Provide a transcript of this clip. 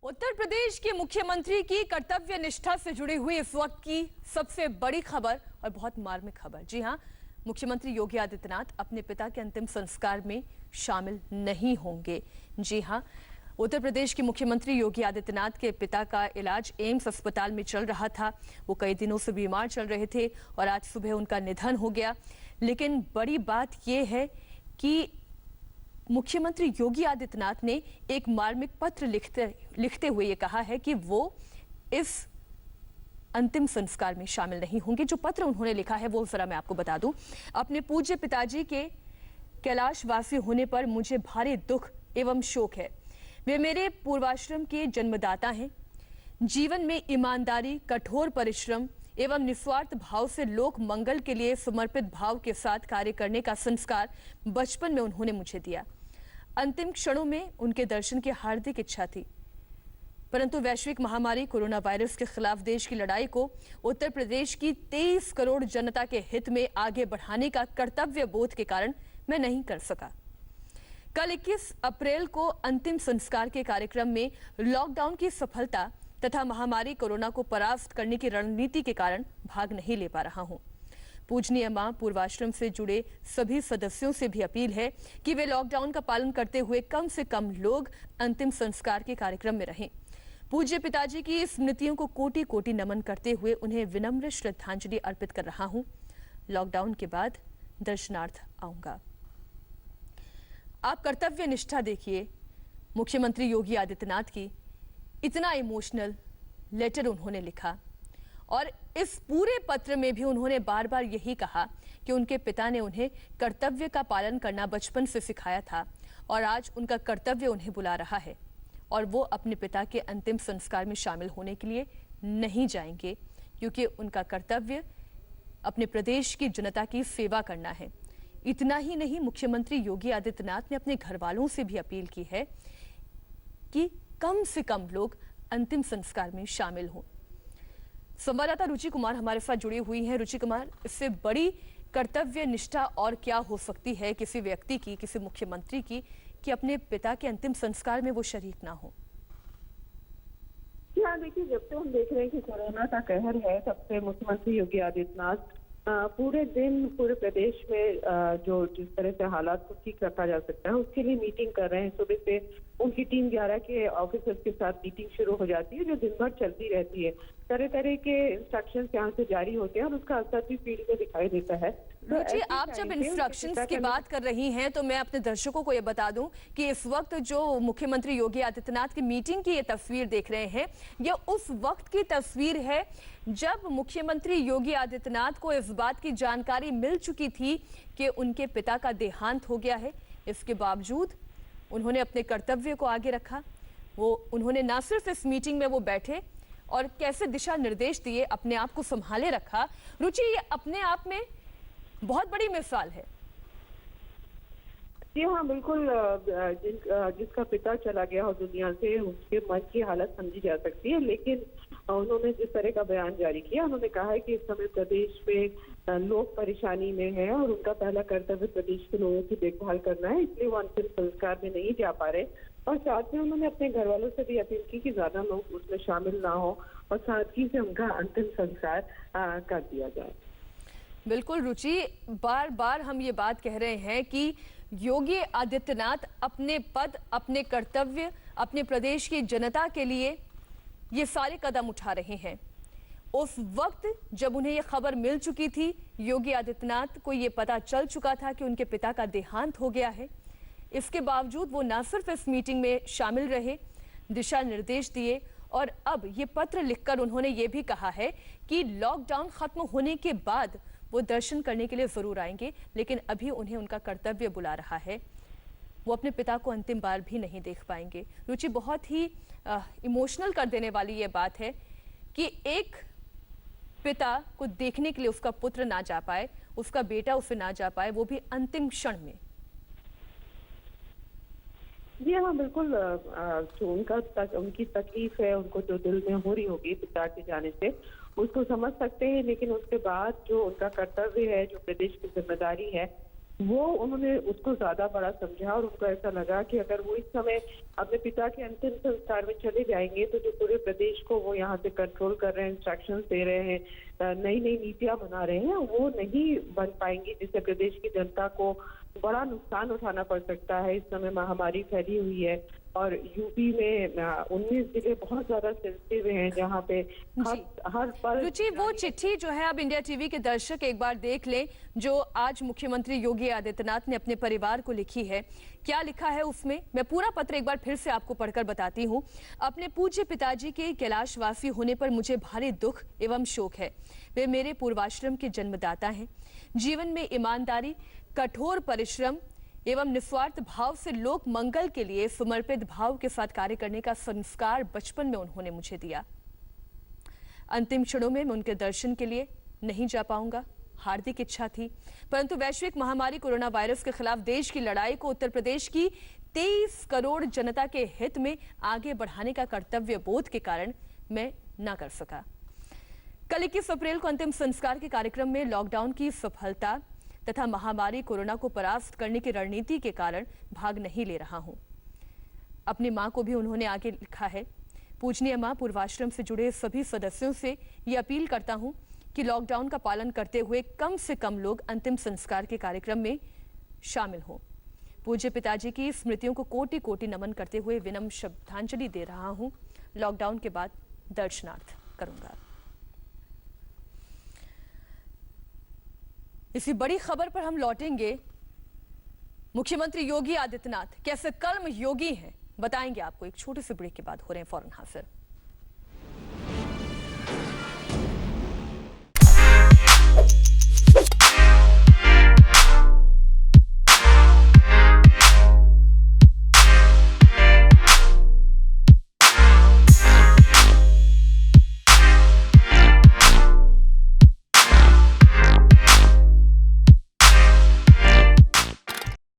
उत्तर प्रदेश के मुख्यमंत्री की कर्तव्य निष्ठा से जुड़ी हुई इस वक्त की सबसे बड़ी खबर और बहुत मार्मिक खबर। जी हां, मुख्यमंत्री योगी आदित्यनाथ अपने पिता के अंतिम संस्कार में शामिल नहीं होंगे। जी हां, उत्तर प्रदेश के मुख्यमंत्री योगी आदित्यनाथ के पिता का इलाज एम्स अस्पताल में चल रहा था। वो कई दिनों से बीमार चल रहे थे और आज सुबह उनका निधन हो गया। लेकिन बड़ी बात यह है कि मुख्यमंत्री योगी आदित्यनाथ ने एक मार्मिक पत्र लिखते हुए ये कहा है कि वो इस अंतिम संस्कार में शामिल नहीं होंगे। जो पत्र उन्होंने लिखा है वो जरा मैं आपको बता दूं। अपने पूज्य पिताजी के कैलाशवासी होने पर मुझे भारी दुख एवं शोक है। वे मेरे पूर्वाश्रम के जन्मदाता हैं। जीवन में ईमानदारी, कठोर परिश्रम एवं निस्वार्थ भाव से लोक मंगल के लिए समर्पित भाव के साथ कार्य करने का संस्कार बचपन में उन्होंने मुझे दिया। अंतिम क्षणों में उनके दर्शन की हार्दिक इच्छा थी, परंतु वैश्विक महामारी कोरोना वायरस के खिलाफ देश की लड़ाई को उत्तर प्रदेश की 23 करोड़ जनता के हित में आगे बढ़ाने का कर्तव्य बोध के कारण मैं नहीं कर सका। कल 21 अप्रैल को अंतिम संस्कार के कार्यक्रम में लॉकडाउन की सफलता तथा महामारी कोरोना को परास्त करने की रणनीति के कारण भाग नहीं ले पा रहा हूं। पूजनीय मां पूर्वाश्रम से जुड़े सभी सदस्यों से भी अपील है कि वे लॉकडाउन का पालन करते हुए कम से कम लोग अंतिम संस्कार के कार्यक्रम में रहें। पूज्य पिताजी की स्मृतियों को कोटि कोटि नमन करते हुए उन्हें विनम्र श्रद्धांजलि अर्पित कर रहा हूं। लॉकडाउन के बाद दर्शनार्थ आऊंगा। आप कर्तव्य निष्ठा देखिए मुख्यमंत्री योगी आदित्यनाथ की। इतना इमोशनल लेटर उन्होंने लिखा और इस पूरे पत्र में भी उन्होंने बार बार यही कहा कि उनके पिता ने उन्हें कर्तव्य का पालन करना बचपन से सिखाया था और आज उनका कर्तव्य उन्हें बुला रहा है और वो अपने पिता के अंतिम संस्कार में शामिल होने के लिए नहीं जाएंगे, क्योंकि उनका कर्तव्य अपने प्रदेश की जनता की सेवा करना है। इतना ही नहीं, मुख्यमंत्री योगी आदित्यनाथ ने अपने घर वालों से भी अपील की है कि कम से कम लोग अंतिम संस्कार में शामिल हों। संवाददाता रुचि कुमार हमारे साथ जुड़ी हुई हैं। रुचि कुमार, इससे बड़ी कर्तव्य निष्ठा और क्या हो सकती है किसी व्यक्ति की, किसी मुख्यमंत्री की, कि अपने पिता के अंतिम संस्कार में वो शरीक ना हो? हाँ, देखिए, जब से हम देख रहे हैं कि कोरोना का कहर है, तब से मुख्यमंत्री योगी आदित्यनाथ पूरे दिन पूरे प्रदेश में जो जिस तरह से हालात को ठीक रखा जा सकता है उसके लिए मीटिंग कर रहे हैं। सुबह से उनकी टीम 11 के ऑफिसर्स के साथ मीटिंग शुरू हो जाती है, जो दिन भर चलती रहती है। तरह तरह के इंस्ट्रक्शंस यहाँ से जारी होते हैं और उसका असर भी फील्ड में दिखाई देता है। रुचि, आप जब इंस्ट्रक्शंस की बात कर रही हैं तो मैं अपने दर्शकों को ये बता दूं कि इस वक्त जो मुख्यमंत्री योगी आदित्यनाथ की मीटिंग की ये तस्वीर देख रहे हैं, ये उस वक्त की तस्वीर है जब मुख्यमंत्री योगी आदित्यनाथ को इस बात की जानकारी मिल चुकी थी कि उनके पिता का देहांत हो गया है। इसके बावजूद उन्होंने अपने कर्तव्य को आगे रखा। उन्होंने ना सिर्फ इस मीटिंग में वो बैठे और कैसे दिशा निर्देश दिए, अपने आप को संभाले रखा। रुचि, ये अपने आप में बहुत बड़ी मिसाल है। जी हाँ, बिल्कुल। जिसका पिता चला गया हो दुनिया से, उसके मन की हालत समझी जा सकती है, लेकिन उन्होंने जिस तरह का बयान जारी किया, उन्होंने कहा है कि इस समय प्रदेश में लोग परेशानी में हैं और उनका पहला कर्तव्य प्रदेश के लोगों की देखभाल करना है, इसलिए वो अंतिम संस्कार में नहीं जा पा रहे। और साथ में उन्होंने अपने घर वालों से भी अपील की कि ज्यादा लोग उसमें शामिल ना हो और सादगी से उनका अंतिम संस्कार कर दिया जाए। बिल्कुल रुचि, बार बार हम ये बात कह रहे हैं कि योगी आदित्यनाथ अपने पद, अपने कर्तव्य, अपने प्रदेश की जनता के लिए ये सारे कदम उठा रहे हैं। उस वक्त जब उन्हें ये खबर मिल चुकी थी, योगी आदित्यनाथ को ये पता चल चुका था कि उनके पिता का देहांत हो गया है, इसके बावजूद वो ना सिर्फ इस मीटिंग में शामिल रहे, दिशा निर्देश दिए और अब ये पत्र लिखकर उन्होंने ये भी कहा है कि लॉकडाउन खत्म होने के बाद वो दर्शन करने के लिए जरूर आएंगे, लेकिन अभी उन्हें उनका कर्तव्य बुला रहा है। वो अपने पिता को अंतिम बार भी नहीं देख पाएंगे। रुचि, बहुत ही इमोशनल कर देने वाली ये बात है कि एक पिता को देखने के लिए उसका पुत्र ना जा पाए, उसका बेटा उसे ना जा पाए, वो भी अंतिम क्षण में। जी हाँ, बिल्कुल। जो उनकी तकलीफ है, उनको जो दिल में हो रही होगी पिता के जाने से, उसको समझ सकते हैं, लेकिन उसके बाद जो उनका कर्तव्य है, जो प्रदेश की जिम्मेदारी है, वो उन्होंने उसको ज्यादा बड़ा समझा और उनको ऐसा लगा कि अगर वो इस समय अपने पिता के अंतिम संस्कार में चले जाएंगे तो जो पूरे प्रदेश को वो यहाँ से कंट्रोल कर रहे हैं, इंस्ट्रक्शंस दे रहे हैं, नई नई नीतियां बना रहे हैं, वो नहीं बन पाएंगी, जिससे प्रदेश की जनता को बड़ा नुकसान उठाना पड़ सकता है। इस समय महामारी फैली हुई है और यूपी में 19 जिले बहुत ज्यादा सेंसिटिव हैं, जहाँ पे हर पल। रुचि, वो चिट्ठी जो है अब इंडिया टीवी के दर्शक एक बार देख लें, जो आज मुख्यमंत्री योगी आदित्यनाथ ने अपने परिवार को लिखी है। क्या लिखा है उसमें, मैं पूरा पत्र एक बार फिर से आपको पढ़कर बताती हूँ। अपने पूज्य पिताजी के कैलाशवासी होने पर मुझे भारी दुख एवं शोक है। वे मेरे पूर्वाश्रम के जन्मदाता हैं। जीवन में ईमानदारी, कठोर परिश्रम एवं निस्वार्थ भाव से लोक मंगल के लिए समर्पित भाव के साथ कार्य करने का संस्कार बचपन में उन्होंने मुझे दिया। अंतिम क्षणों में मैं उनके दर्शन के लिए नहीं जा पाऊंगा, हार्दिक इच्छा थी, परंतु वैश्विक महामारी कोरोना वायरस के खिलाफ देश की लड़ाई को उत्तर प्रदेश की 23 करोड़ जनता के हित में आगे बढ़ाने का कर्तव्य बोध के कारण मैं न कर सका। कल 21 अप्रैल को अंतिम संस्कार के कार्यक्रम में लॉकडाउन की सफलता तथा महामारी कोरोना को परास्त करने की रणनीति के कारण भाग नहीं ले रहा हूं। अपनी मां को भी उन्होंने आगे लिखा है। पूजनीय मां, पूर्वाश्रम से जुड़े सभी सदस्यों से ये अपील करता हूं कि लॉकडाउन का पालन करते हुए कम से कम लोग अंतिम संस्कार के कार्यक्रम में शामिल हों। पूज्य पिताजी की स्मृतियों को कोटि कोटि नमन करते हुए विनम्र श्रद्धांजलि दे रहा हूं। लॉकडाउन के बाद दर्शनार्थ करूंगा। इसी बड़ी खबर पर हम लौटेंगे। मुख्यमंत्री योगी आदित्यनाथ कैसे कर्म योगी हैं, बताएंगे आपको एक छोटे से ब्रेक के बाद। हो रहे हैं फौरन हाजिर।